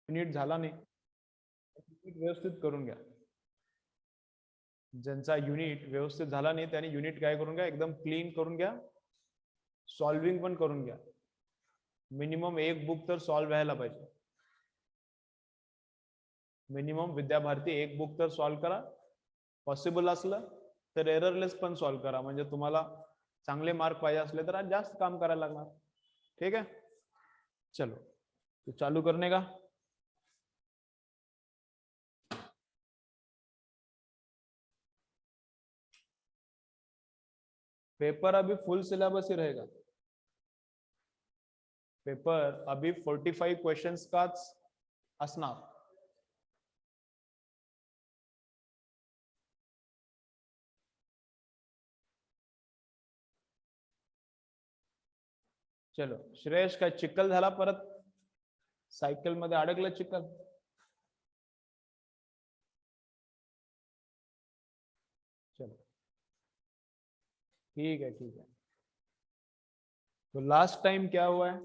Unit झाला नाही, unit व्यवस्थित करून घ्या. ज्यांचा युनिट व्यवस्थित झाला नाही त्याने युनिट काय करून घ्या, एकदम क्लीन करून घ्या. सॉल्विंग पण करून घ्या. मिनिमम एक बुक तर सॉल्व व्हायला पाहिजे. मिनिमम विद्याभारती एक बुक तर सॉल्व करा. पॉसिबल असलं तर एररलेस पण सॉल्व करा, म्हणजे तुम्हाला चांगले मार्क पाहिजे असले तर आज जास्त काम करायला लागणार. ठीक है, चलो तो चालू करने का. पेपर अभी फुल सिलेबस ही रहेगा. पेपर अभी 45 क्वेश्चंस काच असणार. चलो श्रेयश, काय चिखल झाला परत, सायकल मध्ये अडकलं चिखल. चलो ठीक है ठीक है. तो लास्ट टाइम क्या हुआ है,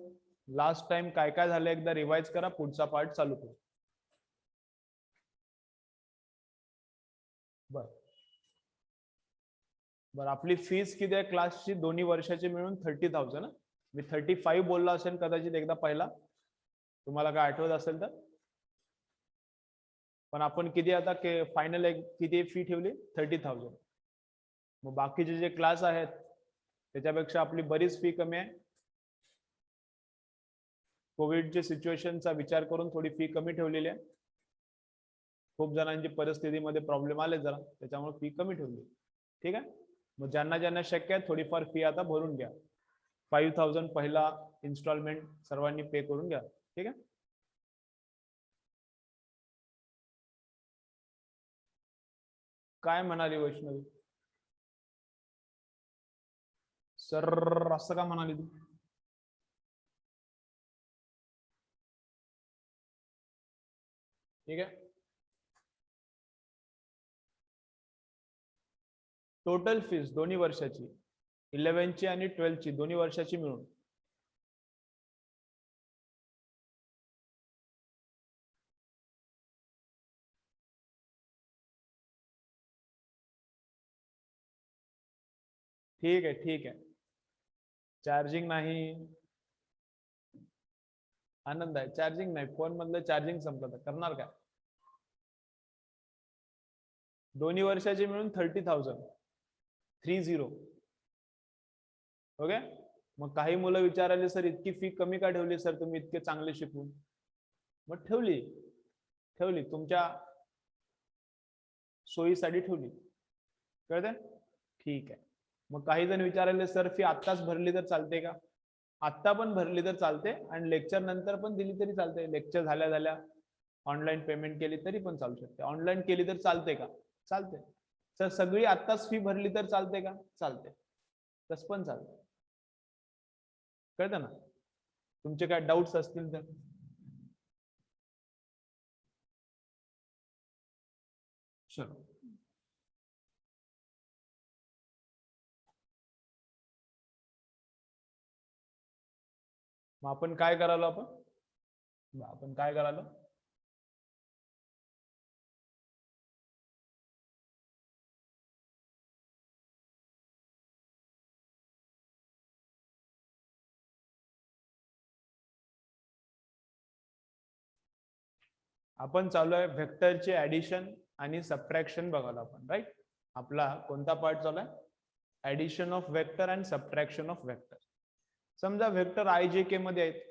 लास्ट टाइम काय काय झालं एकदा रिवाइज करा, पुढचा पार्ट चालू करू. बर आपली फीस किती आहे क्लासची, दोन्ही वर्षाची मिळून 30,000 ना. मी 35 बोलला असेल कदाचित एकदा पहिला, तुम्हाला काय आठवत असेल तर. पण आपण किती आता फायनल किती फी ठेवली, 30,000. मग बाकीचे जे क्लास आहेत त्याच्यापेक्षा आपली बरीच फी कमी आहे. कोविडच्या सिच्युएशनचा विचार करून थोडी फी कमी ठेवलेली आहे. खूप जणांची परिस्थितीमध्ये प्रॉब्लेम आले जरा, त्याच्यामुळे फी कमी ठेवली. ठीक आहे, मग ज्यांना ज्यांना शक्य आहे थोडीफार फी आता भरून घ्या. 5,000 पहिला इन्स्टॉलमेंट सर्वांनी पे करून घ्या. ठीक आहे, काय म्हणाली वैष्णवी. सर असं का म्हणाली तू. ठीक आहे, टोटल फीस दोन्ही वर्षाची, 11ची आणि 12ची दोन्ही वर्षाची मिळून ठीक आहे. ठीक आहे, चार्जिंग नाही, आनंद आहे. चार्जिंग नाही, फोन मधलं चार्जिंग संपलं तर करणार काय. दोन्ही वर्षाचे मिळून 30,000, 30. ओके, मग काही मुलं विचारायले सर इतकी फी कमी का ठेवली सर तुम्ही इतके चांगले शिकून. मग ठेवली ठेवली तुमच्या सोयीसाठी ठेवली, कळते. ठीक आहे, मग काही जण विचारायले सर फी आत्ताच भरली तर चालते का. आत्ता पण भरली तर चालते आणि लेक्चर नंतर पण दिली तरी चालते. लेक्चर झाल्या झाल्या ऑनलाईन पेमेंट केली तरी पण चालू शकते. ऑनलाईन केली तर चालते का, चालते. सर सगळी आत्ताच फी भरली तर चालते का, चालते. तस पण चालते, कळतं ना. तुमचे काय डाऊट्स असतील तर. चलो मग आपण काय करालो, आपण काय करालो. आपण चालू आहे व्हेक्टरचे ऍडिशन आणि सबट्रॅक्शन बघायला आपण, राईट. आपला कोणता पार्ट चालू आहे, addition of vector and subtraction of vector. समजा वेक्टर IJK मध्ये आहेत.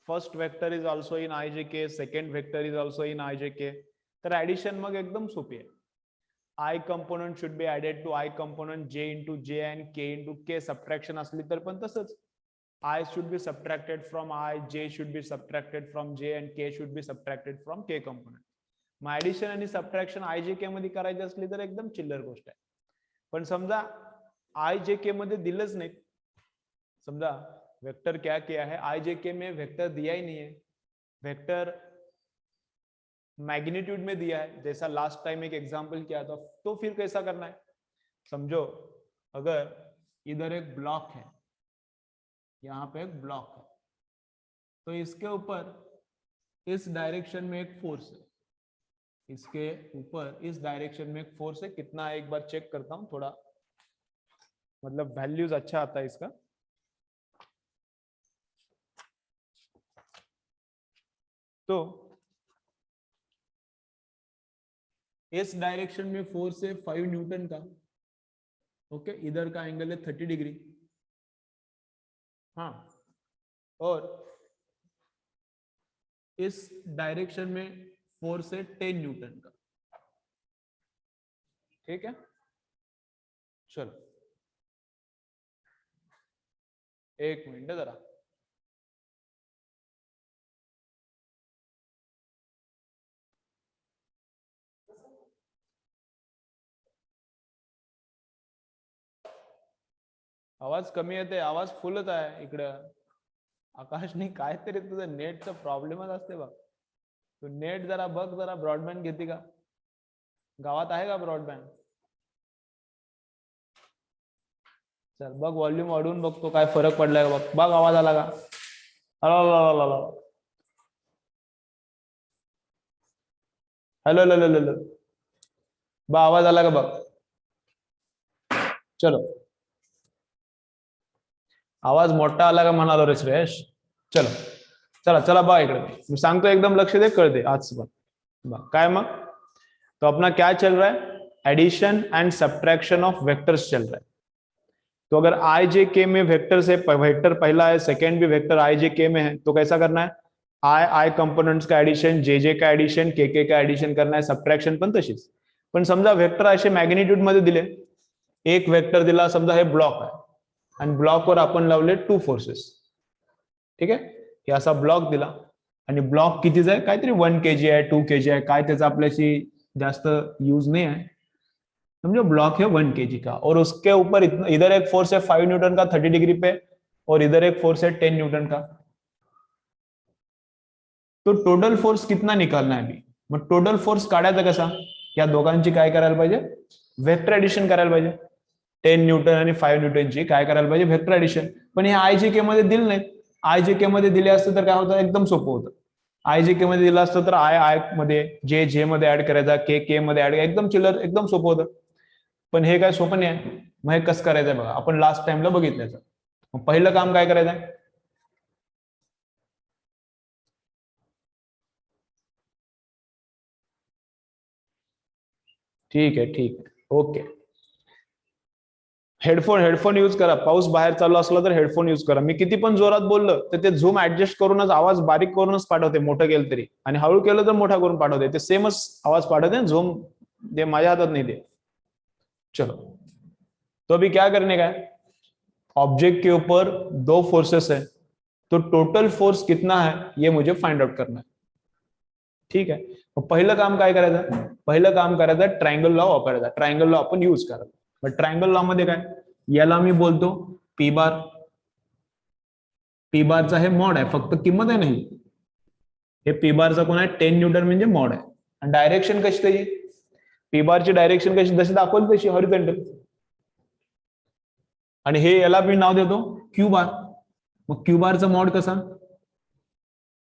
First vector is also in IJK, second vector is also in IJK. तर ऍडिशन मग एकदम सोपी आहे. I component should be added to I component, J into J and K into K. Subtraction असली तर पण तसंच, I should be subtracted from I, J should be subtracted from J and K should be subtracted from K component. मग addition आणि subtraction IJK मध्ये करायची असली तर एकदम चिल्लर गोष्ट आहे. पण समजा IJK मध्ये दिलंच नाही, समजा वेक्टर क्या किया है, IJK में वेक्टर दिया ही नहीं है, वेक्टर मैग्नीट्यूड में दिया है, जैसा लास्ट टाइम एक एग्जांपल किया था. तो फिर कैसा करना है, समझो अगर इधर एक ब्लॉक है, यहाँ पे एक ब्लॉक है, तो इसके ऊपर इस डायरेक्शन में एक फोर्स है, इसके ऊपर इस डायरेक्शन में एक फोर्स है, कितना है एक बार चेक करता हूं, थोड़ा मतलब वैल्यूज अच्छा आता है इसका। तो इस डायरेक्शन में फोर्स है 5 न्यूटन का, ओके, इधर का एंगल है 30 डिग्री, हाँ, और इस डायरेक्शन में फोर्स है 10 न्यूटन का, ठीक है। चलो एक मिनट जरा, आवाज कमी येते, आवाज फुलच आहे इकडं. आकाशनी काहीतरी तुझं नेटचा प्रॉब्लेमच असते बघ. तू नेट जरा बघ, जरा ब्रॉडबँड घेते का, गावात आहे का ब्रॉडबँड? चल बघ, व्हॉल्यूम वाढवून बघतो काय फरक पडलाय बघ. बघ आवाज आला का? हॅलो हॅलो हॅलो हॅलो, बघ आवाज आला का बघ. चलो, आवाज मोठा आला का म्हणालो रे श्रेयश. चलो चला चला, बघ इकडे मी सांगतो, एकदम लक्ष दे, कळते आज बघ काय मग. तो अपना क्या चल रहा है, addition and subtraction of vectors चल रहा है. तो अगर आई जे के में वेक्टर से वेक्टर पहला है, सेकेंड भी वेक्टर आई जे के में है, तो कैसा करना है, आई आई कंपोनेंट्स का एडिशन, जे जे का एडिशन, के का एडिशन करना है, सबट्रॅक्शन पण तशीच. पण समजा वेक्टर असे मॅग्निट्यूड मध्ये दिले, एक वेक्टर दिला, समजा हे ब्लॉक आहे आणि ब्लॉकवर आपण लावले 2 फोर्सेस, ठीक आहे. हे असा ब्लॉक दिला आणि ब्लॉक कितीचा आहे, काहीतरी 1 kg आहे, 2 kg आहे, काय त्याचा आपल्याशी जास्त यूज नहीं है, समझो. ब्लॉक है 1 kg का, और उसके ऊपर इधर एक फोर्स है 5 न्यूटन का 30 डिग्री पे, और इधर एक फोर्स है 10 न्यूटन का. तो टोटल फोर्स कितना निकालना है अभी. मग टोटल फोर्स काढायचा कसा, या दोघांची काय करायला पाहिजे, वेक्टर एडिशन करायला पाहिजे. 10 न्यूटन आणि 5 न्यूटनची काय करायला पाहिजे, वेक्टर एडिशन. पण हे आयजीके मध्ये दिलं नाही. आयजीके मध्ये दिले असतं तर काय होतं, एकदम सोपं होतं. आयजीके मध्ये दिलं असतं तर आय आय मध्ये, जे जे मध्ये ऍड करायचा, के के मध्ये ऍड, एकदम चिल्लर, एकदम सोपं होतं. पण हे काय सोपं नाही आहे. मग हे कसं करायचंय बघा, आपण लास्ट टाइमला बघितलं. मग पहिलं काम काय करायचंय, ठीक आहे ठीक आहे, ओके. हेडफोन हेडफोन यूज करा. पाऊस बाहेर चालू असला तर हेडफोन यूज करा. मी किती पण जोरात बोललं तर ते झूम ऍडजस्ट करूनच, आवाज बारीक करूनच पाठवते, मोठं केलं तरी, आणि हळू केलं तर मोठा करून पाठवते, ते सेमच आवाज पाठवते. झूम ते माझ्या हातात नहीं दे. चलो, तो अभी क्या करने का है, ऑब्जेक्ट के ऊपर 2 फोर्सेस है, तो टोटल फोर्स कितना है ये मुझे फाइंड आउट करना है, ठीक है. पहिलं काम काय करायचं, पहिलं काम करायचं ट्रायंगल लॉ वापरायचा. ट्रायंगल लॉ आपण यूज करायचा. मग ट्रायंगल लॉ मध्ये काय, याला मी बोलतो पी बार. पी बारचा हे मॉड आहे, फक्त किंमत आहे नाही. हे पी बारचा कोण आहे, 10 न्यूटन म्हणजे मॉड आहे. आणि डायरेक्शन कशी त्याची, पी बारची डायरेक्शन कशी, जशी दाखवली तशी हॉरिझॉन्टल. आणि हे याला मी नाव देतो क्यू बार. मग क्यू बारचा मॉड कसा,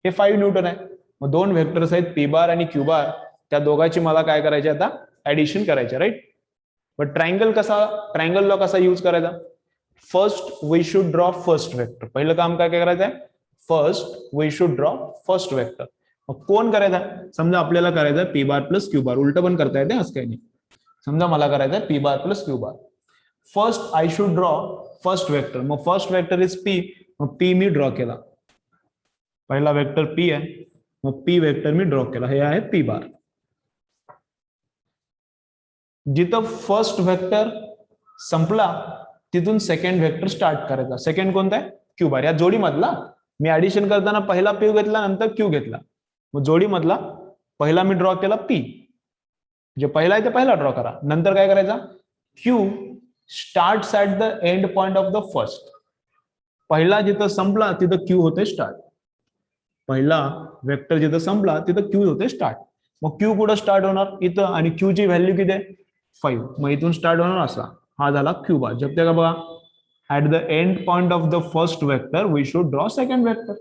हे 5 न्यूटन आहे. मग 2 व्हेक्टर्स आहेत, पी बार आणि क्यू बार, त्या दोघांची मला काय करायचे आता, ऍडिशन करायचे, राईट. बट ट्रायंगल कसा, ट्रायंगल लॉ कसा यूज करायचा, first we should draw first vector. पहिलं काम काय करायचं आहे, first we should draw first vector. मग कोण करायचा, समजा आपल्याला करायचं P bar plus Q bar, उलट पण करता येते, असं काही नाही. समजा मला करायचं P bar plus Q bar. First I should draw first vector. मग फर्स्ट वेक्टर इज पी. मग पी मी ड्रॉ केला, पहिला वेक्टर पी आहे, मग पी वेक्टर मी ड्रॉ केला, हे आहे पी बार. जिथं फर्स्ट वेक्टर संपला तिथून सेकंड वेक्टर स्टार्ट करायचा. सेकंड कोणता आहे, क्यू बार. या जोडी मधला मी ऍडिशन करताना पहिला पी घेतला, नंतर क्यू घेतला. मग जोडी मधला पहिला मी ड्रॉ केला पी, जे पहिला आहे ते पहिला ड्रॉ करा. नंतर काय करायचा, Q start at the end point of the first. पहिला जिथं संपला तिथं क्यू होते स्टार्ट. पहिला वेक्टर जिथं संपला तिथं क्यू होते स्टार्ट. मग क्यू कुठं स्टार्ट होणार, इथं, आणि क्यू ची व्हॅल्यू किती आहे, 5. मग इथून स्टार्ट होणार असा, हा झाला क्यू बार. जब का बघा, at the end point of the first vector we should draw second vector.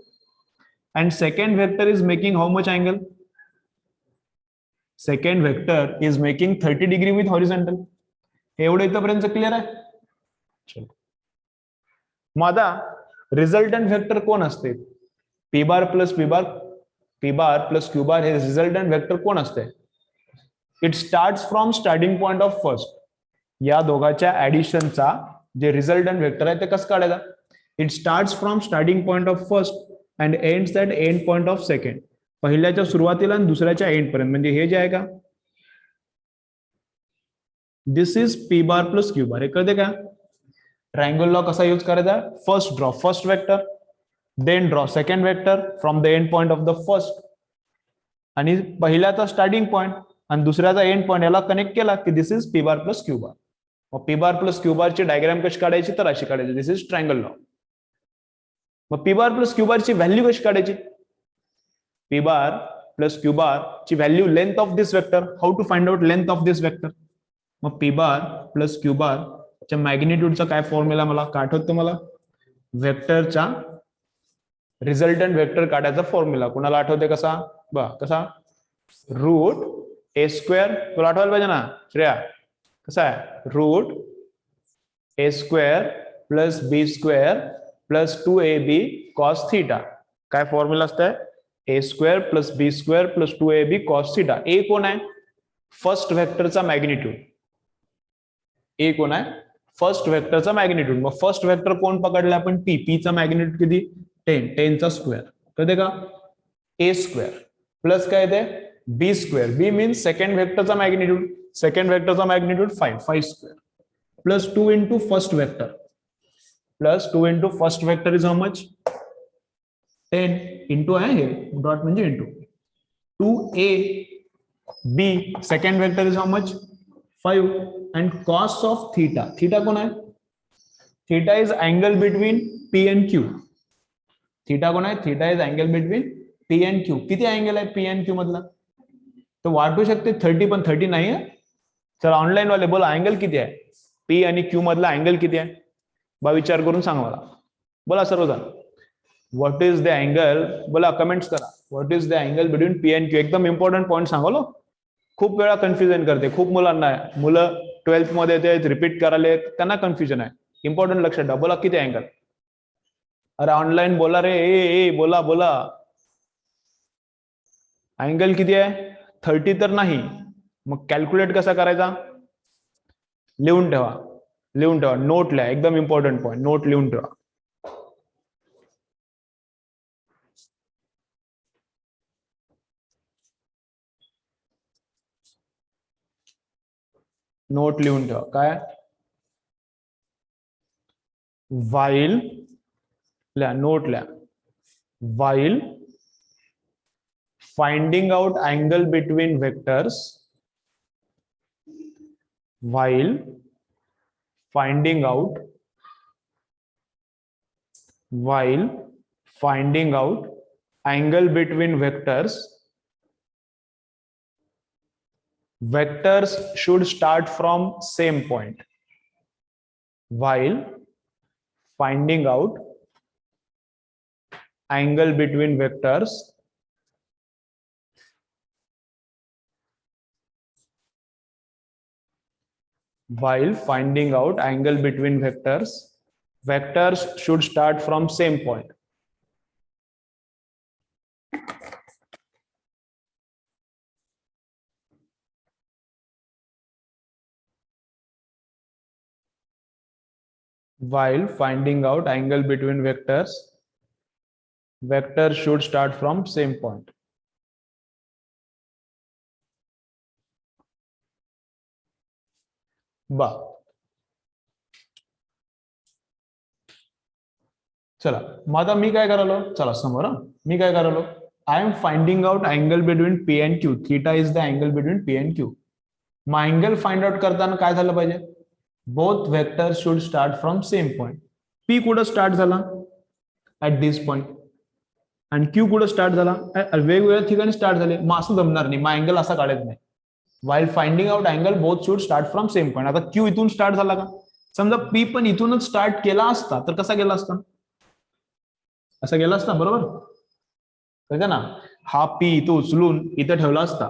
and second vector is making how much angle? Second vector is making 30 degree with horizontal. एवढं इथपर्यंत clear आहे? चलो मग आता resultant vector कोण असते? P bar plus Q bar हे resultant vector कोण असते? It start from starting point of first. या दोघांच्या ऍडिशनचा जे रिझल्टंट व्हेक्टर आहे ते कसं काढायचा? It start from starting point of first and ends at end point of second. पहिल्याच्या सुरुवातीला आणि दुसऱ्याच्या एंड पर्यंत. म्हणजे हे जे आहे का, this is P bar plus Q bar. हे कळते का? ट्रायंगल लॉ कसा यूज करायचा? First draw first vector, then draw second vector from the end point of the first. आणि पहिल्याचा स्टार्टिंग पॉइंट आणि दुसऱ्याचा एंड पॉइंट याला कनेक्ट केला की this is P bar plus Q bar. मग पी बार प्लस क्यू बारची diagram कशी काढायची? तर अशी काढायची. This is triangle law. मग पी बार प्लस क्यू बारची व्हॅल्यू कशी काढायची? P bar plus Q bar ची value length of this vector. How to find out length of this vector? मग P bar plus Q bar च्या मॅग्निट्यूडचा काय formula मला आठवतो? मला वेक्टरचा रिझल्टंट वेक्टर काढायचा फॉर्म्युला कुणाला आठवते? कसा? कसा? Root A square. तुला आठवायला पाहिजे ना श्रेया? कसा आहे? Root A square plus B square plus 2ab cos theta. काय फॉर्म्युला असतंय? A square plus B square plus 2ab cos theta. A कोण आहे? फर्स्ट वेक्टरचा मॅग्निट्यूड. ए कोण आहे? फर्स्ट वेक्टरचा मॅग्निट्यूड. मग फर्स्ट वेक्टर कोण पकडला आपण? पी. पी चा मॅग्निट्यूड किती? 10. 10 चा स्क्वेअर. कळते का? ए स्क्वेअर प्लस काय येते? बी स्क्वेअर. बी मीन्स सेकंड वेक्टरचा मॅग्निट्यूड. सेकंड वेक्टरचा magnitude 5. 5 square plus 2 into first vector. Plus 2 into first vector is how much? 10 into आहे हे डॉट म्हणजे into 2ab second vector is how much? 5 and cos of theta. Theta कोण आहे? Theta is angle between P and Q. Theta कोण आहे? Theta is angle between P and Q. किती angle आहे P and Q मधला? तर वाटू शकते 30, पण 30 नाही आहे. चल ऑनलाईन वाले बोला अँगल किती आहे? P आणि Q मधला अँगल किती आहे? बा विचार करून सांगा मला. बोला सर्वजण. What is the angle? बोला कमेंट्स करा. What is the angle between P and Q? एकदम इम्पॉर्टंट पॉईंट सांगलो. खूप वेळा कन्फ्युजन करते. खूप मुलांना आहे. मुलं 12th मध्ये येते रिपीट करायला, त्यांना कन्फ्युजन आहे. इम्पॉर्टंट लक्षात ठेवा. बोला किती अँगल? अरे ऑनलाईन बोला रे. ए बोला बोला. अँगल किती आहे? 30 तर नाही. मग कॅल्क्युलेट कसा करायचा? लिहून ठेवा. लिहून ठेवा. नोट लिहा. एकदम इम्पॉर्टंट पॉईंट. नोट लिहून ठेवा. नोट लिहून ठेवा. काय? while लिहा. नोट लिहा. while finding out angle between vectors, while finding out angle between vectors, vectors should start from same point. While finding out angle between vectors, vectors should start from same point. While finding out angle between vectors, vectors should start from same point. बा चला मग आता मी काय करालो? चला समोर मी काय करालो? I am finding out angle between P and Q. Theta is the angle between P and Q. मग अँगल फाइंड आउट करताना काय झालं पाहिजे? Both vectors should start from same point. P कुठं स्टार्ट झाला? At this point. आणि Q कुठं start झाला? वेगवेगळ्या ठिकाणी स्टार्ट झाले. मग असं जमणार नाही. मग अँगल असा काढायचा नाही. while finding out angle both should start from same point. आता Q इथून स्टार्ट झाला का? समजा P पण इथूनच स्टार्ट केला असता तर कसा गेला असता? असा गेला असता बरोबर. कळतं ना, हा पी इथं उचलून इथं ठेवला असता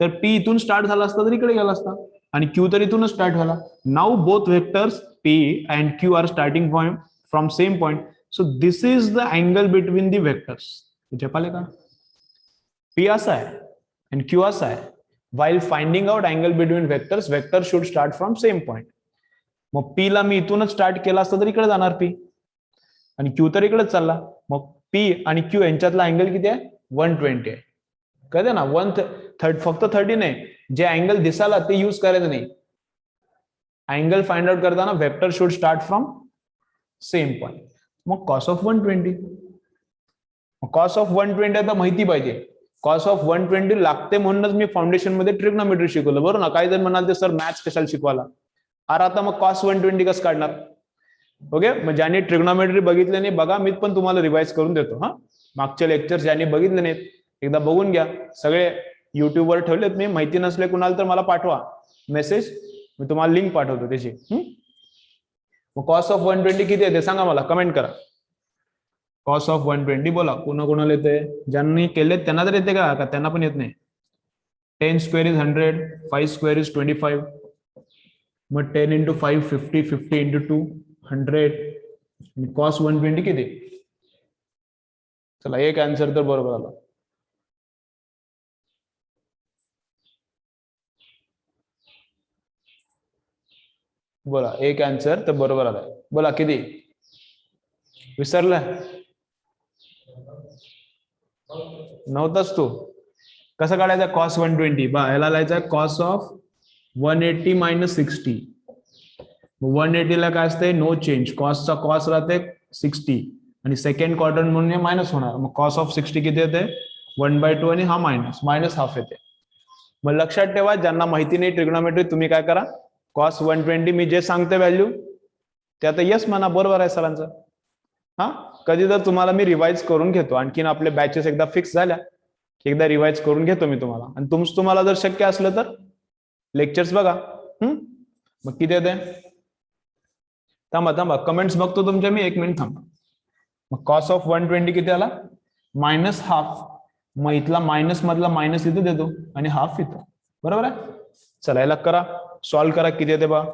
तर पी इथून स्टार्ट झाला असता तर इकडे गेला असता आणि क्यू तर इथूनच स्टार्ट झाला. Now both vectors P and Q are starting point from same point, so this is the angle between the vectors. पाहिले का, पी असा आहे आणि क्यू असा आहे. While finding out angle between vectors, vector should start from same point. मग P ला मी इथूनच स्टार्ट केला असता तर इकडे जाणार पी आणि क्यू तर इकडेच चालला. मग पी आणि क्यू यांच्यातला अँगल किती आहे, 120 आहे. कळते ना, फक्त 30 नाही, जे अँगल दिसाला ते यूज करायचं नाही. अँगल फाइंड आउट करताना vector should start from same point. मग कॉस ऑफ 120, कॉस ऑफ 120 आता माहिती पाहिजे. कॉस ऑफ 120 लागते म्हणूनच मी फाउंडेशन मध्ये ट्रिग्नोमेट्री शिकवलं, बरोबर ना. काही जण म्हणाल ते सर मॅथ्स कशाला शिकवायला. अरे आता मग कॉस 120 कसं काढणार. ओके, मग ज्यांनी ट्रिग्नोमेट्री बघितले नाही बघा, मी पण तुम्हाला रिवाइज करून देतो. हा, मागचे लेक्चर ज्यांनी बघितले नाहीत एकदा बघून घ्या. सगळे युट्यूबवर ठेवलेत मी, माहिती नसले कुणाला तर मला पाठवा मेसेज, मी तुम्हाला लिंक पाठवतो त्याची. मग कॉस ऑफ 120 किती येते सांगा मला, कमेंट करा. कॉस ऑफ 120 बोला, कोणाकोणाला येते, ज्यांनी केले त्यांना तर येते का त्यांना पण येत नाही. 10 स्क्वेअर इज 100, 5 स्क्वेअर इज 25, मग 10 इंटू 5 50, 50 इंटू 2 100, कॉस 120 किती. चला एक आन्सर तर बरोबर आला. बोला, एक आन्सर तर बरोबर आलाय. बोला किती, विसरला नव्हताच तू. कसं काढायचा कॉस 120, बा ह्याला लिहायचा कॉस ऑफ 180 मायनस 60. 180 ला काय असते, नो चेंज, कॉसचा कॉस राहते 60 आणि सेकंड क्वार्टर म्हणून मायनस होणार. मग कॉस ऑफ 60 किती येते, 1/2 आणि हा मायनस मायनस हाफ येते. मग लक्षात ठेवा, ज्यांना माहिती नाही ट्रिग्नोमेट्री, तुम्ही काय करा, कॉस 120 मी जे सांगते व्हॅल्यू ते आता यस म्हणा, बरोबर आहे सरांचं. हा, कधी तर तुम्हाला मी रिवाइज करून घेतो. आणखीन आपले बॅचेस एकदा फिक्स झाल्या की एकदा रिवाइज करून घेतो मी तुम्हाला. आणि तुम्हाला जर शक्य असलं तर लेक्चर्स बघा. मग किती येते, थांबा थांबा कमेंट्स बघतो तुमच्या मी, 1 मिनिट थांबा. मग कॉस ऑफ 120 किती आला, मायनस हाफ. मग इथला मायनस मधला मायनस इथं देतो आणि हाफ इथं, बरोबर आहे. चला याला करा, सॉल्व्ह करा, किती येते बा.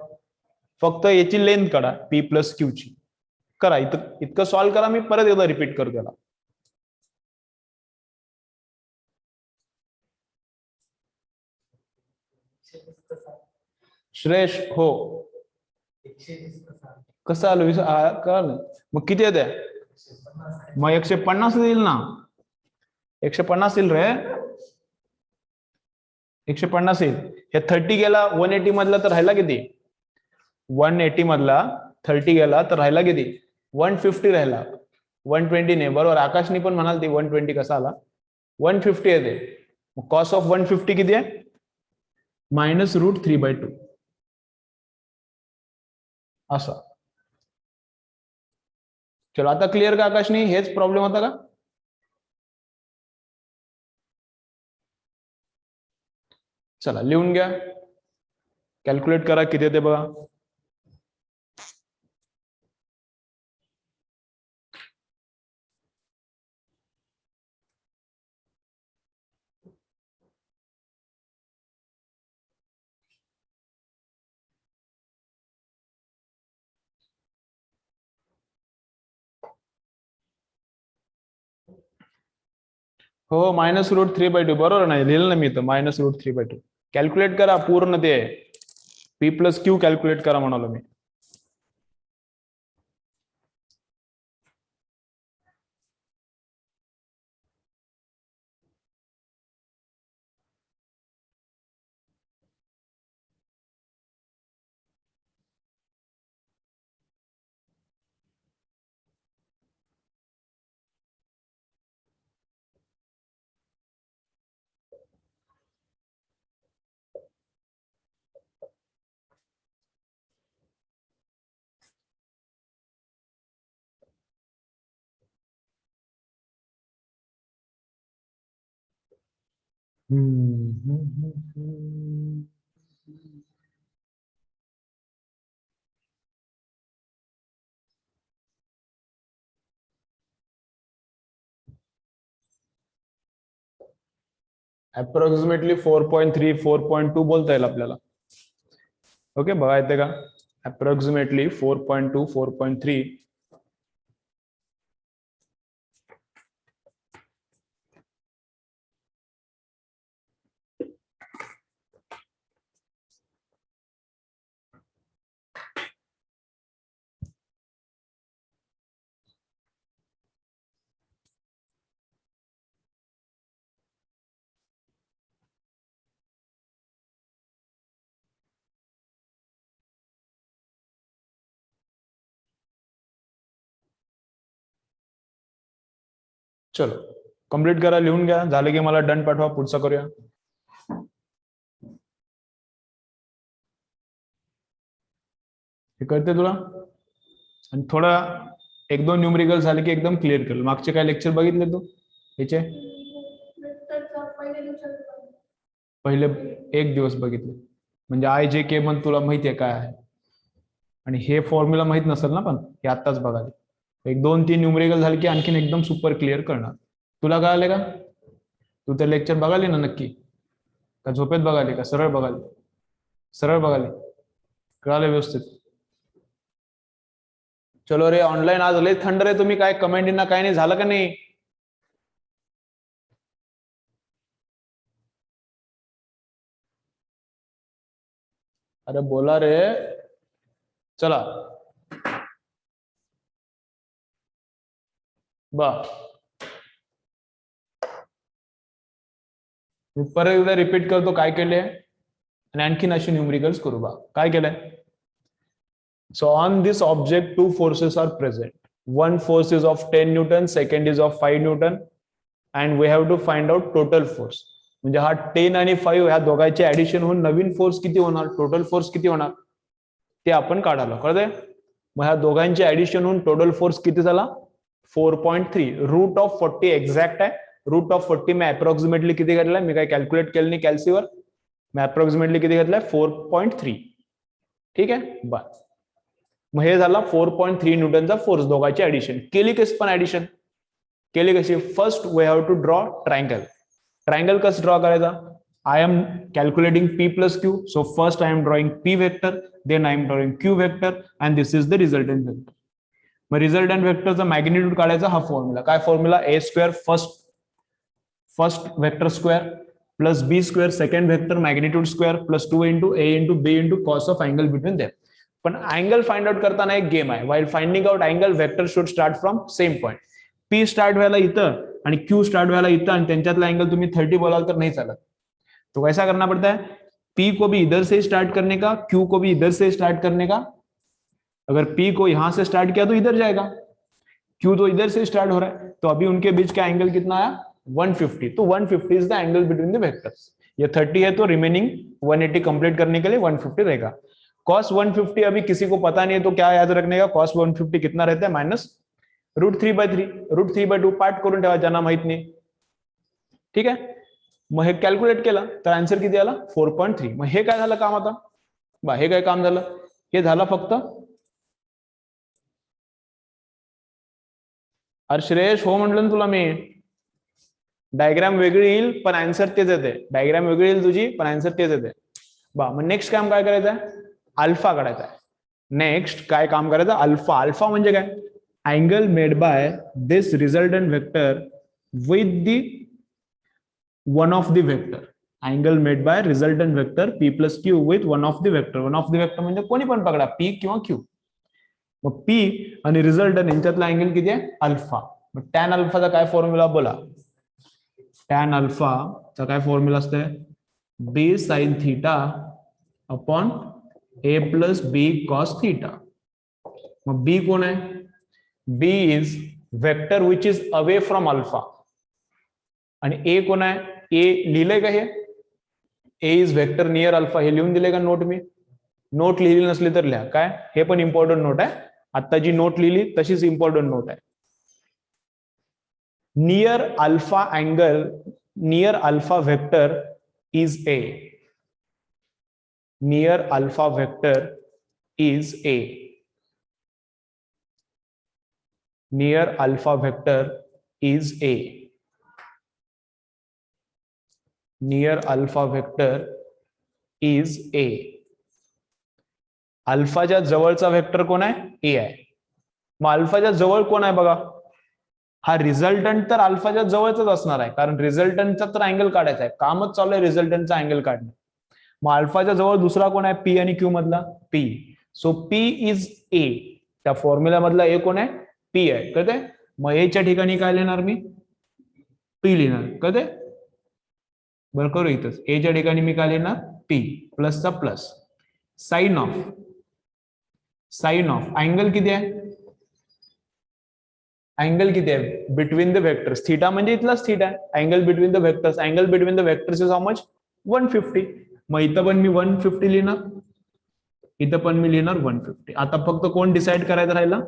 फक्त याची लेंथ काढा, पी प्लस क्यू ची. करा, इतकं सॉल्व्ह करा, मी परत एकदा रिपीट करतो त्याला. श्रेष हो, कसं आलं कळलं. मग किती येते, मग 150 येईल ना, 150 येईल रे, 150 येईल. हे 30 गेला 180 मधला तर राहिला किती, 180 मधला 30 गेला तर राहिला किती, 150 राहिला. 120 नाही, बरोबर. आकाशनी पण म्हणाल ती 120 कसा आला, 150 येते. कॉस ऑफ 150 किती आहे, -√3/2 असा. चलो आता क्लिअर का आकाशनी, हेच प्रॉब्लेम होता का. चला लिहून घ्या, कॅल्क्युलेट करा किती येते बघा. हो, -√3/2 बरोबर नाही लिहिलं ना मी इथं, -√3/2. कॅल्क्युलेट करा पूर्ण, ते पी प्लस क्यू कॅल्क्युलेट करा म्हणालो मी. अप्रॉक्सिमेटली 4.3 4.2 बोलता येईल आपल्याला. ओके, बघा येते का? अप्रॉक्सिमेटली 4.2 4.3. चलो कंप्लीट करा, लिहून घ्या. झालं की मला डन पाठवा, पुढचा करूया. हे कळते तुला? आणि थोडा एक दोन न्यूमरिकल झाले की एकदम क्लिअर कर. मागचे काय लेक्चर बघितले तू याचे? पहिले एक दिवस बघितले. म्हणजे आय जे के मग तुला माहिती आहे काय आहे, आणि हे फॉर्म्युला माहित नसेल ना, पण हे आत्ताच बघाले. एक दोन तीन न्यूमरिकल झाले की आणखीन एकदम सुपर क्लिअर करणार. तुला कळाले का? तू तर लेक्चर बघाले ना नक्की? का झोपेत बघाले का सरळ बघाले? सरळ बघाले. कळाले व्यवस्थित? चलो रे, ऑनलाईन आज लय थंड रे. तुम्ही काय कमेंट ना काय नाही झालं का नाही? अरे बोला रे. चला बा, मी परत एकदा रिपीट करतो काय केले, आणि आणखीन अशी न्यूमरिकल्स करू. बा काय केलंय? So on this object two forces are present. One force is of 10 newton, second is of 5 newton, and we have to find out total force. म्हणजे हा 10 आणि 5 ह्या दोघांचे ऍडिशन होऊन नवीन फोर्स किती होणार, टोटल फोर्स किती होणार ते आपण काढायला. कळतंय? मग ह्या दोघांचे ऍडिशन होऊन टोटल फोर्स किती झाला? 4.3. रूट ऑफ 40 एक्झॅक्ट आहे. रूट ऑफ 40 मी अप्रॉक्सिमेटली किती घेतलाय, मी काय कॅल्क्युलेट केलं नाही कॅल्सीवर. मी अप्रॉक्सिमेटली किती घेतलाय? 4.3. ठीक आहे बा. मग हे झाला 4.3 न्यूटनचा फोर्स. दोघांची ऍडिशन केली. कशी पण ऍडिशन केली कशी? First we have to draw triangle. Triangle कसं ड्रॉ करायचा? I am calculating P plus Q. So first I am drawing P vector, then I am drawing Q vector, and this is the resultant vector. मग resultant वेक्टरचा magnitude काढायचा. हा formula काय? Formula A square first vector square plus B square second vector magnitude square plus 2 into A into B into cos of angle between them. पण angle find out करताना एक game आहे. While finding out angle vector should start from same point. P start व्हायला इथं आणि Q start व्हायला इथं, आणि त्यांच्यातला अँगल तुम्ही 30 बोलाल तर नाही चालत. तो कैसा करना पड़ता है? P को भी इधर से स्टार्ट करने का, Q को भी इधर से स्टार्ट करने का. अगर P को यहां से स्टार्ट किया तो इधर जाएगा, Q तो इधर से स्टार्ट हो रहा है, तो अभी उनके बीच का एंगल कितना आया? 150. तो 150 is the angle between the vectors. ये 30 है तो रिमेनिंग 180 कंप्लीट करने के लिए 150 रहेगा. cos 150 अभी किसी को पता नहीं है तो क्या याद रखने का? cos 150 कितना रहता है? माइनस √3/3. √3/2 पार्ट करून ठेवा ज्यांना माहित नाही. ठीक आहे. मग हे कॅल्क्युलेट केला तर आन्सर किती आला? 4.3. मग हे काय झालं काम आता? बा हे काय काम झालं? हे झालं फक्त श्रेयश हो म्हटलं ना तुला मी. डायग्राम वेगळी येईल पण आन्सर तेच येते. डायग्राम वेगळी येईल तुझी पण आन्सर तेच येते. बा मग नेक्स्ट काम काय करायचं आहे? अल्फा काढायचा आहे. नेक्स्ट काय काम करायचं? अल्फा. अल्फा म्हणजे काय? Angle made by this resultant vector with the one of the vector. Angle made by resultant vector P plus Q with one of the vector. One of the vector म्हणजे कोणी पण पकडा, P किंवा Q. मग P आणि resultant यांच्यातला angle किती आहे? अल्फा. मग टॅन अल्फाचा काय फॉर्म्युला बोला? टॅन अल्फाचा काय फॉर्म्युला असते? B sin theta upon A plus B cos theta. मग B कोण आहे? B is vector which is away from alpha. आणि ए कोण आहे? ए लिहिलंय का हे? ए इज वेक्टर नियर अल्फा. हे लिहून दिले का नोट? मी नोट लिहिली नसली तर लिहा. काय हे पण इम्पॉर्टंट नोट आहे. आता जी नोट लिहिली तशीच इम्पॉर्टंट नोट आहे. Near alpha angle, near alpha vector is A. Near alpha vector is A. Near alpha vector is A. Near alpha vector is A. अल्फाच्या जवळचा वेक्टर कोण आहे? ए आहे. मग अल्फाच्या जवळ कोण आहे बघा? हा रिझल्टंट तर अल्फाच्या जवळच असणार आहे, कारण रिझल्टंटचा तर अँगल काढायचा आहे, कामच चालू आहे रिझल्टंटचा अँगल काढणं. मग अल्फाच्या जवळ दुसरा कोण आहे? पी आणि क्यू मधला P. So P is a. त्या फॉर्म्युला मधला ए कोण आहे? पी आहे. कळते? मग एच्या ठिकाणी काय लिहिणार मी? पी लिहिणार. कळते? बरं करू इथंच. एच्या ठिकाणी मी काय लिहिणार? पी प्लसचा प्लस. साइन ऑफ अँगल किती आहे? अँगल किती आहे बिटवीन द वेक्टर्स? थीटा म्हणजे इथलाच थीटा आहे. Angle between the vectors, angle between the vectors is how much? 150. मग इथं पण मी 150 लिहिणार, इथं पण मी लिहिणार 150. आता फक्त कोण डिसाइड करायचं राहिला?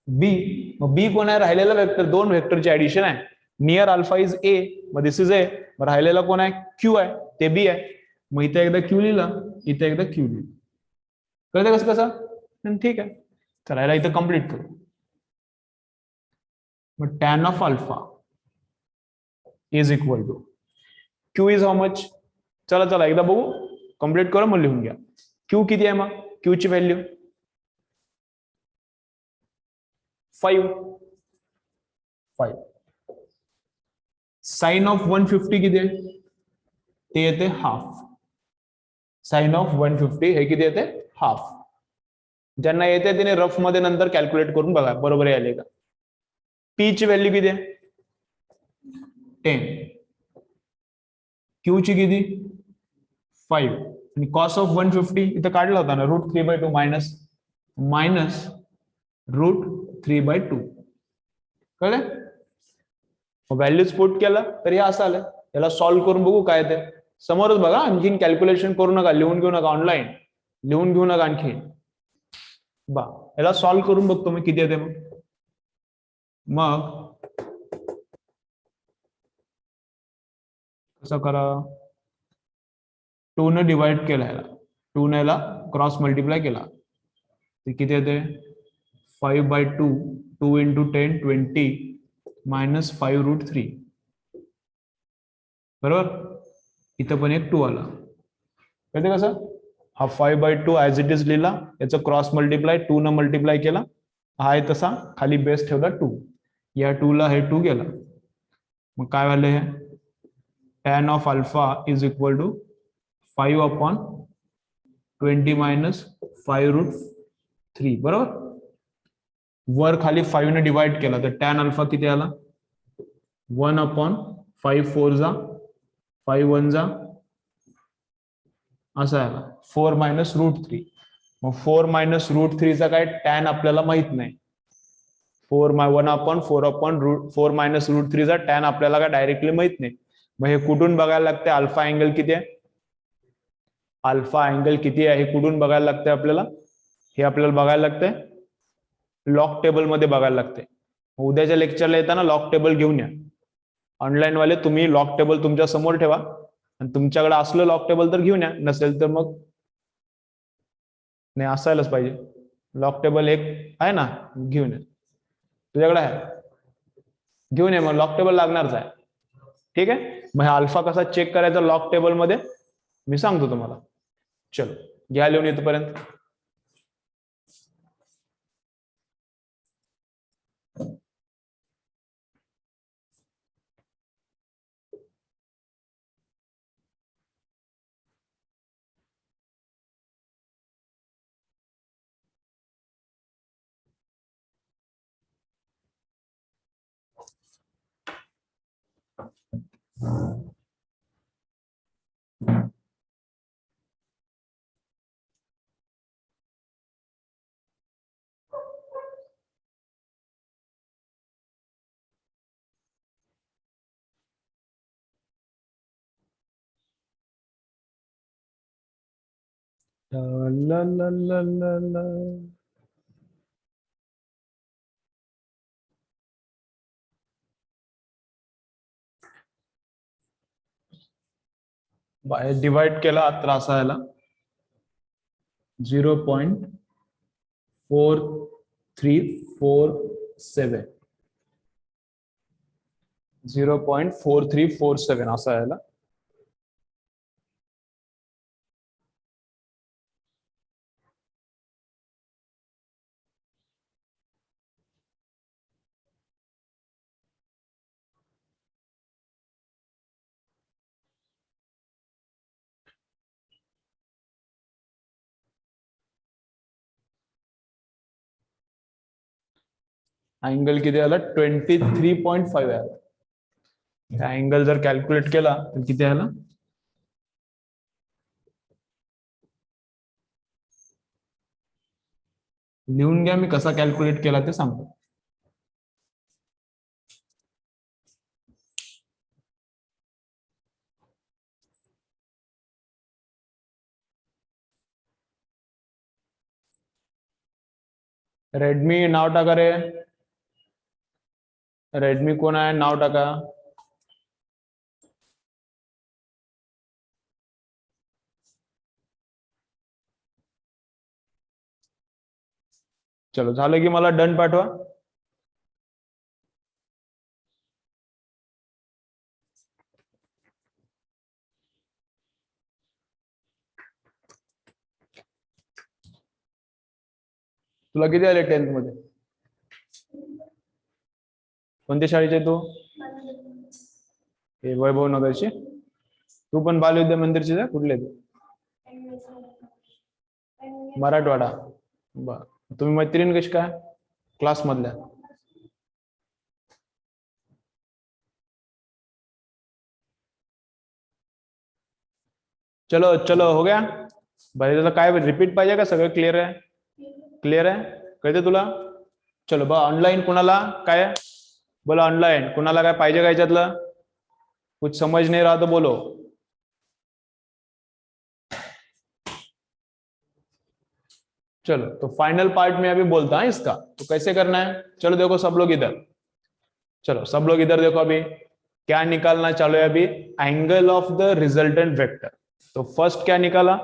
बी. मग बी कोण आहे? राहिलेला वेक्टर. दोन वेक्टरची ऍडिशन आहे. नियर अल्फा इज ए, मग दिस इज ए. मग राहिलेला कोण आहे? क्यू आहे, ते बी आहे. मग इथे एकदा क्यू लिहिला, इथे एकदा क्यू लिहिलं. कळतं कसं कसं? ठीक आहे, चला इथं कम्प्लीट करू. मग tan of alpha is equal to Q is how much? चला चला एकदा बघू, कम्प्लीट करू मग लिहून घ्या. क्यू किती आहे? मग क्यू ची व्हॅल्यू 5. साइन ऑफ 150 किती आहे? ते येते हाफ. साइन ऑफ 150 हे किती येते? हाफ. ज्यांना येते त्याने रफ मध्ये नंतर कॅल्क्युलेट करून बघा बरोबर आले का. पी ची व्हॅल्यू किती आहे? 10. क्यू ची किती? 5. आणि कॉस ऑफ 150 इथं काढला होता ना, √3/2 मायनस √3/2. कळलं? व्हॅल्यूज पुट केला तर हे असं आलं. याला सॉल्व्ह करून बघू काय ते. समोरच बघा, आणखीन कॅल्क्युलेशन करू नका, लिहून घेऊ नका, ऑनलाईन लिहून घेऊ नका आणखी. बा याला सॉल्व्ह करून बघतो मी किती येते. मग कसं करा? 2 ने डिवाइड केला याला, 2 ने याला क्रॉस मल्टिप्लाय केला, ते किती येते? 5/2. 2 × 10 20 मायनस 5√3. बरोबर? इथं पण एक 2 आला. कळते कसं? हा 5/2 ऍज इट इज लिहिला, याचं क्रॉस मल्टिप्लाय 2 न मल्टिप्लाय केला, हा आहे तसा खाली बेस ठेवला 2. या 2 ला हे 2 गेला. मग काय झालं? हे tan of alpha is equal to 5/20 minus 5√3. बरोबर? वर खाली 5 ने डिवाइड केला तर tan अल्फा किती आला? 1/5 4 जा 5 1 जा असा आला. 4 मायनस √3. मग 4 मायनस √3 चा काय tan आपल्याला माहित नाही. 1/4 मायनस √3 चा tan आपल्याला काय डायरेक्टली माहित नाही. मग हे कुठून बघायला लागते? अल्फा अँगल किती आहे? अल्फा अँगल किती आहे हे कुठून बघायला लागते आपल्याला? हे आपल्याला बघायला लागते लॉग टेबल मध्ये बघायला लागते. उद्याच्या लेक्चरला येताना लॉग टेबल घेऊन या. ऑनलाईन वाले तुम्ही लॉग टेबल तुमच्या समोर ठेवा, आणि तुमच्याकडे असलं लॉग टेबल तर घेऊन या, नसेल तर मग नाही, असायलाच पाहिजे. लॉग टेबल एक आहे ना, घेऊन या. तुझ्याकडे आहे? घेऊन ये, मग लॉग टेबल लागणारच आहे. ठीक आहे? मग हा अल्फा कसा चेक करायचा लॉग टेबल मध्ये मी सांगतो तुम्हाला. चलो घ्या लिहून इथपर्यंत. ला ला ला ला ला. डिवाइड केला तर असा आला 0.4347. 0.4347 असा आला. अँगल किती आला 23.5 आला. अँगल जर कॅल्क्युलेट केला तर किती आला, लिहून घ्या, मी कसा कॅल्क्युलेट केला ते सांगतो. रेडमी नाव टाका रे, रेडमी कोण आहे नाव टाका. चलो झालं की मला डन पाठवा. तुला किती आले 10th मध्ये, कोणत्या शाळेचे तू, हे वैभव नगरचे. तू पण बालविद्या मंदिरचे आहे, कुठले तू, मराठवाडा. बर, तुम्ही मैत्रीण कशी काय क्लास मधल्या. चलो चलो हो गया भाई. त्याला काय रिपीट पाहिजे का, सगळं क्लिअर आहे, क्लिअर आहे, कळते तुला. चलो बा ऑनलाईन कुणाला काय, बोला ऑनलाईन कुणाला काय पाहिजे का याच्यातलं, कुछ समझ नहीं रहा तो बोलो. चलो तो फाइनल पार्ट में अभी बोलता है इसका, तो कैसे करना है. चलो देखो सब लोग इधर, चलो सब लोग इधर देखो. अभी क्या निकालना चालू है अभी, angle of the resultant vector. तो फर्स्ट क्या निकाला,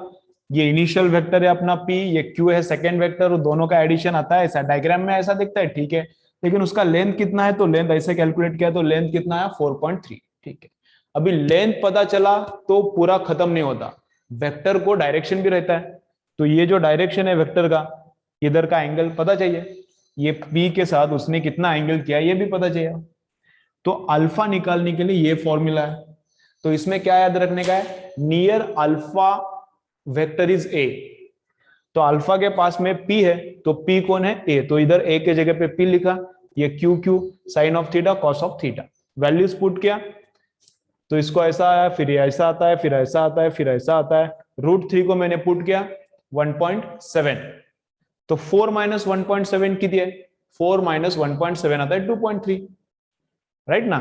ये इनिशियल वेक्टर है अपना P, ये Q है सेकेंड वेक्टर, दोनों का एडिशन आता है ऐसा, डायग्राम में ऐसा दिखता है, ठीक है. लेकिन उसका लेंथ कितना है, तो लेंथ ऐसे कैलकुलेट किया तो लेंथ कितना है 4.3, ठीक है. अभी लेंथ पता चला तो पूरा खत्म नहीं होता, वेक्टर को डायरेक्शन भी रहता है. तो ये जो डायरेक्शन है वेक्टर का, इधर का एंगल पता चाहिए, ये P के साथ उसने कितना एंगल किया ये भी पता चाहिए. तो अल्फा निकालने के लिए ये फॉर्मूला है. तो इसमें क्या याद रखने का है, नियर अल्फा वेक्टर इज ए. तो अल्फा के पास में P है, तो P कौन है, ए. तो इधर ए के जगह पे P लिखा, ये Q Q sine of theta cos of theta, values put किया. तो इसको ऐसा आया, फिर ऐसा आता है, फिर ऐसा आता है, फिर ऐसा आता है. √3 को मैंने पुट किया 1.7. तो 4 माइनस 1.7 किती है, 4 माइनस 1.7 आता है 2.3, राइट ना.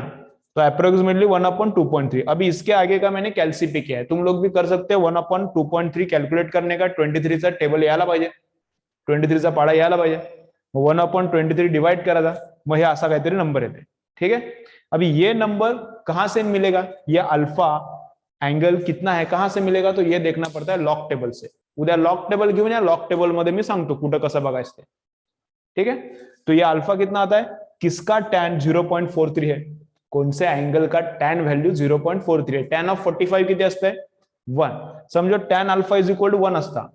तो अप्रोक्सीमेटली 1/2.3. अभी इसके आगे का मैंने कॅल्सीपी किया है, तुम लोग भी कर सकते हो. 1/2.3 कॅल्क्युलेट करने का 23चा टेबल यायला पाहिजे, 23चा पाडा यायला पाहिजे. 1/23 डिवाइड करायचा, मग हे असा काहीतरी नंबर येते, ठीक है. अभी ये नंबर कहां से मिलेगा, ये अल्फा एंगल कितना है कहां से मिलेगा, तो ये देखना पड़ता है लॉग टेबल से. उद्या लॉग टेबल घेऊन या, लॉग टेबल मध्ये मी सांगतो कुठं कसं बघायचं ते, ठीक है. तो ये अल्फा कितना आता है, किसका टैन 0.43 है, कौन से एंगल का टैन वैल्यू 0.43 है. टॅन ऑफ 45 किती असते 1. समजो tan alpha is equal to 1 असता,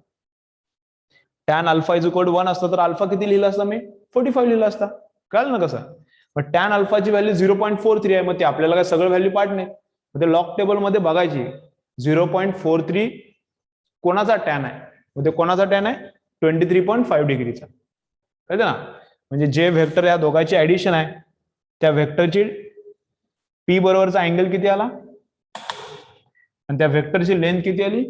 tan alpha is equal to 1 असता, तर अल्फा किती लिहिला असता मी 45 लिहिला असता. कळलं ना कसं. मग टॅन अल्फाची व्हॅल्यू 0.43 आहे, मग ते आपल्याला काय सगळं व्हॅल्यू पाडणे, मग ते लॉग टेबल मध्ये बघायची 0.43 कोणाचा टॅन आहे, मग ते कोणाचा टॅन आहे 23.5 डिग्रीचा, कळतं ना. म्हणजे जे व्हेक्टर या दोघांची ऍडिशन आहे, त्या व्हेक्टरची P बरोबरचा अँगल किती आला आणि त्या व्हेक्टरची लेंथ किती आली.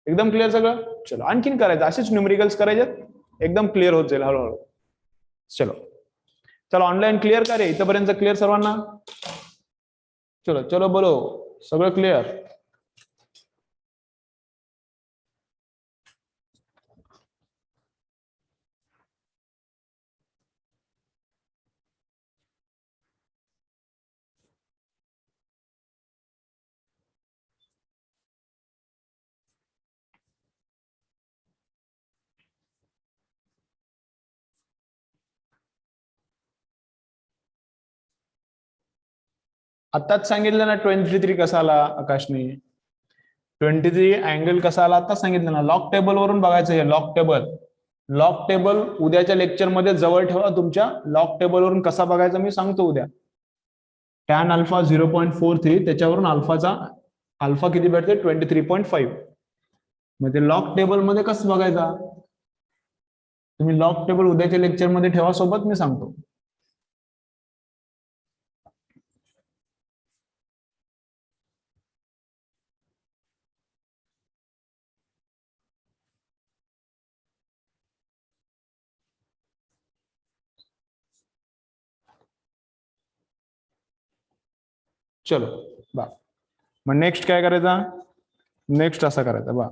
एकदम क्लिअर सगळं. चलो आणखीन करायचं, असेच न्यूमेरिकल्स करायचे, एकदम क्लिअर होत जाईल हळूहळू. चलो चलो ऑनलाईन क्लिअर का रे, इथपर्यंत क्लिअर सर्वांना. चलो चलो बोलो, सगळं क्लिअर. आताच सांगितलं ना 23 कसा आला आकाशने, 23 अँगल कसा आला आता सांगितलं ना. लॉग टेबल वरून बघायचं हे, लॉग टेबल. लॉग टेबल उद्याच्या लेक्चर मध्ये जवळ ठेवा तुमच्या, लॉग टेबल वरून कसा बघायचा मी सांगतो उद्या. टॅन अल्फा 0.43, त्याच्यावरून अल्फाचा अल्फा किती भेटते 23.5. मग ते लॉग टेबल मध्ये कसं बघायचा, तुम्ही लॉग टेबल उद्याच्या लेक्चर मध्ये ठेवा सोबत, मी सांगतो. चलो बा, मग नेक्स्ट काय करायचा, नेक्स्ट असा करायचा बा.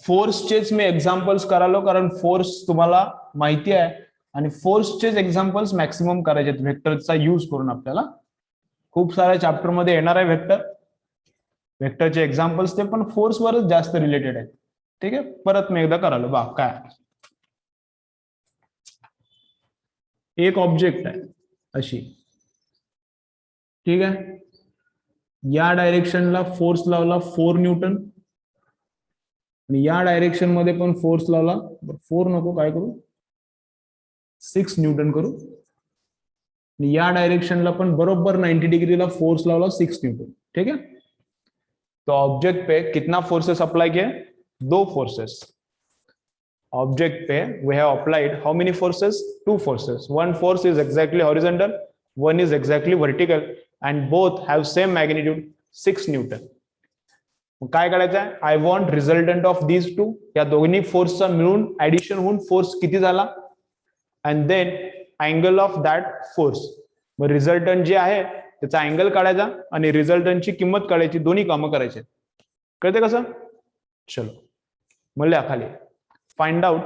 फोर्सचेच मी एक्झाम्पल्स करालो, कारण फोर्स तुम्हाला माहिती आहे आणि फोर्सचेच एक्झाम्पल्स मॅक्सिमम करायचे आहेत व्हेक्टरचा यूज करून. आपल्याला खूप साऱ्या चॅप्टर मध्ये येणार आहे व्हेक्टर, व्हेक्टरचे एक्झाम्पल्स ते पण फोर्सवरच जास्त रिलेटेड आहेत. ठीक आहे, परत मी एकदा करालो बा. काय, एक ऑब्जेक्ट आहे अशी, ठीक आहे, या डायरेक्शनला फोर्स लावला 4 न्यूटन आणि या डायरेक्शन मध्ये पण फोर्स लावला, 4 नको काय करू 6 न्यूटन करू, आणि या डायरेक्शनला पण बरोबर 90 डिग्रीला फोर्स लावला 6 न्यूटन. ठीक है, तो ऑब्जेक्ट पे कितना फोर्सेस अप्लाई किए, 2 forces. Object pay we have applied how many forces, 2 forces. One force is exactly horizontal, one is exactly vertical, and both have same magnitude 6 newton. काय करायचं आहे, I want resultant of these two, या दोन्ही फोर्सचा मिळून addition होऊन force किती झाला, and then angle of that force. मग रिझल्टंट जे आहे त्याचा अँगल काढायचा आणि रिझल्टंटची किंमत काढायची, दोन्ही कामं करायचे. कळते कसं? चलो मग लिहा खाली, फाइंड आउट